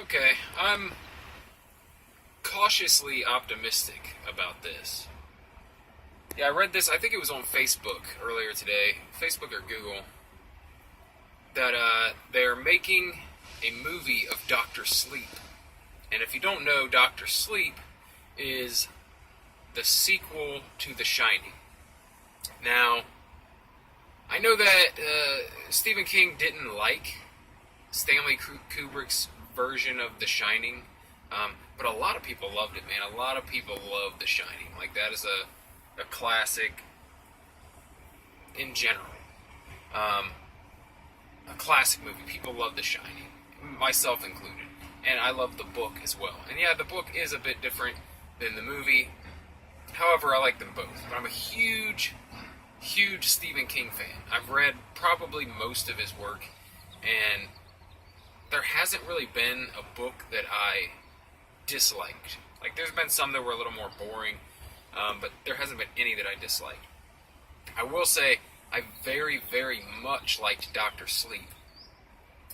Okay, I'm cautiously optimistic about this. Yeah, I read this, I think it was on Facebook earlier today, Facebook or Google, that they're making a movie of Doctor Sleep. And if you don't know, Doctor Sleep is the sequel to The Shining. Now, I know that Stephen King didn't like Stanley Kubrick's version of The Shining, but a lot of people loved it, man. A lot of people love The Shining. Like, that is a classic in general. A classic movie. People love The Shining, myself included. And I love the book as well. And yeah, the book is a bit different than the movie. However, I like them both. But I'm a huge Stephen King fan. I've read probably most of his work, and there hasn't really been a book that I disliked. Like, there's been some that were a little more boring, but there hasn't been any that I disliked. I will say, I very, very much liked Doctor Sleep.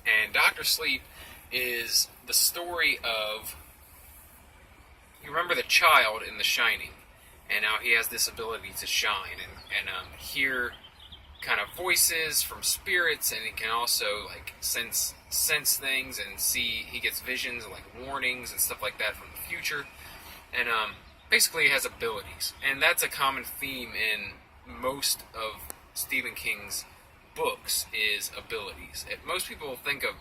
And Doctor Sleep is the story of, you remember the child in The Shining, and now he has this ability to shine and hear kind of voices from spirits, and he can also like sense things and see. He gets visions, like warnings and stuff like that from the future, and basically he has abilities, and that's a common theme in most of Stephen King's books is abilities. Most people think of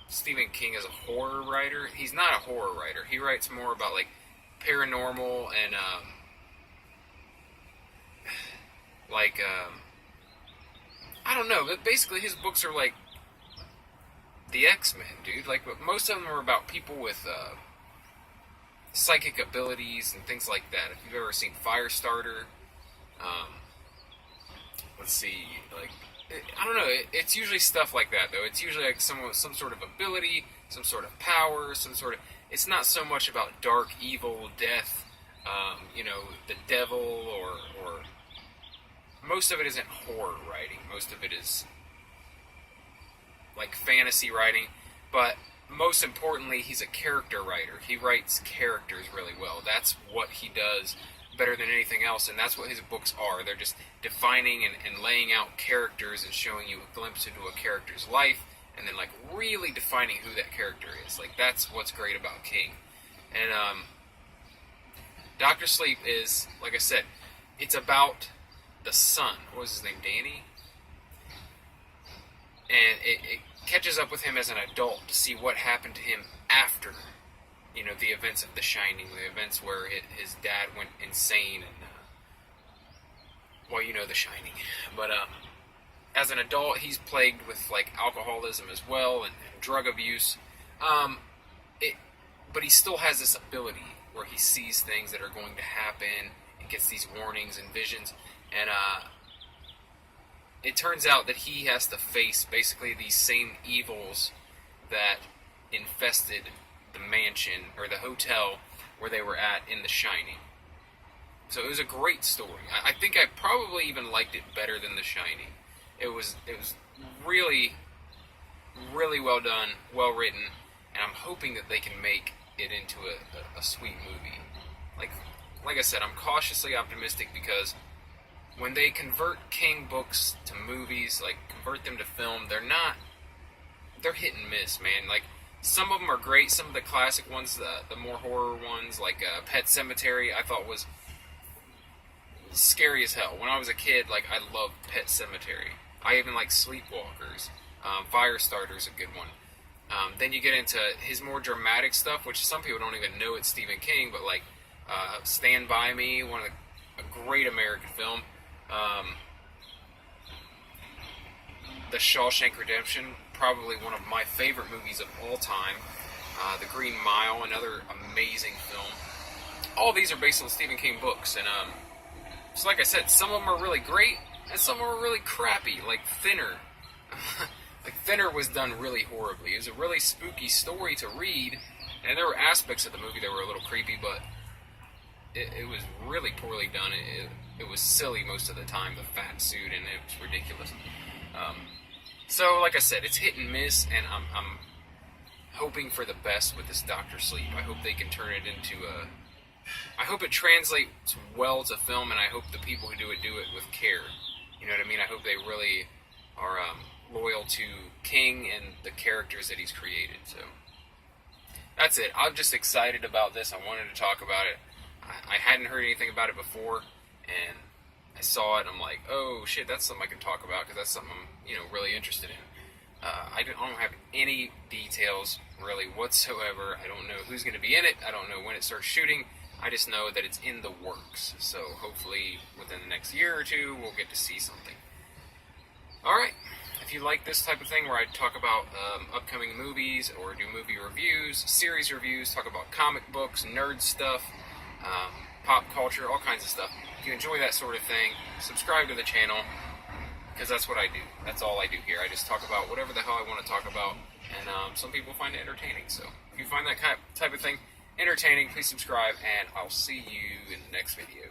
Stephen King as a horror writer. He's not a horror writer. He writes more about like paranormal and I don't know, but basically his books are like the X-Men, dude. Like, most of them are about people with psychic abilities and things like that. If you've ever seen Firestarter, let's see, like, I don't know, it's usually stuff like that, though. It's usually like some sort of ability, some sort of power, it's not so much about dark, evil, death, the devil, or most of it isn't horror writing. Most of it is like fantasy writing, but most importantly, he's a character writer. He writes characters really well. That's what he does better than anything else, and that's what his books are. They're just defining and laying out characters and showing you a glimpse into a character's life, and then like really defining who that character is. Like, that's what's great about King. And Doctor Sleep is, like I said, it's about the son. What was his name? Danny? And it catches up with him as an adult to see what happened to him after, the events of The Shining, the events where his dad went insane, and, The Shining. But, as an adult, he's plagued with, like, alcoholism as well, and drug abuse. But he still has this ability where he sees things that are going to happen, and gets these warnings and visions, and, it turns out that he has to face basically these same evils that infested the mansion or the hotel where they were at in The Shining. So it was a great story. I think I probably even liked it better than The Shining. It was really, really well done, well written, and I'm hoping that they can make it into a sweet movie. Like I said, I'm cautiously optimistic because when they convert King books to movies, like convert them to film, they're hit and miss, man. Like, some of them are great. Some of the classic ones, the more horror ones, like Pet Sematary, I thought was scary as hell. When I was a kid, like, I loved Pet Sematary. I even like Sleepwalkers. Firestarter's a good one. Then you get into his more dramatic stuff, which some people don't even know it's Stephen King, but like Stand By Me, a great American film. The Shawshank Redemption, probably one of my favorite movies of all time. The Green Mile, another amazing film. All these are based on Stephen King books, and so like I said, some of them are really great, and some of them are really crappy, like Thinner. Like, Thinner was done really horribly. It was a really spooky story to read, and there were aspects of the movie that were a little creepy, but it was really poorly done. It was silly most of the time, the fat suit, and it was ridiculous. So, like I said, it's hit and miss, and hoping for the best with this Doctor Sleep. I hope they can turn it into a... I hope it translates well to film, and I hope the people who do it with care. You know what I mean? I hope they really are loyal to King and the characters that he's created. So that's it. I'm just excited about this. I wanted to talk about it. I hadn't heard anything about it before, and I saw it, and I'm like, oh shit, that's something I can talk about, because that's something I'm really interested in. I don't have any details really whatsoever. I don't know who's going to be in it. I don't know when it starts shooting. I just know that it's in the works. So hopefully within the next year or two, we'll get to see something. Alright, if you like this type of thing where I talk about upcoming movies or do movie reviews, series reviews, talk about comic books, nerd stuff, pop culture, all kinds of stuff. If you enjoy that sort of thing, subscribe to the channel, because that's what I do. That's all I do here. I just talk about whatever the hell I want to talk about, and some people find it entertaining. So if you find that type of thing entertaining, please subscribe, and I'll see you in the next video.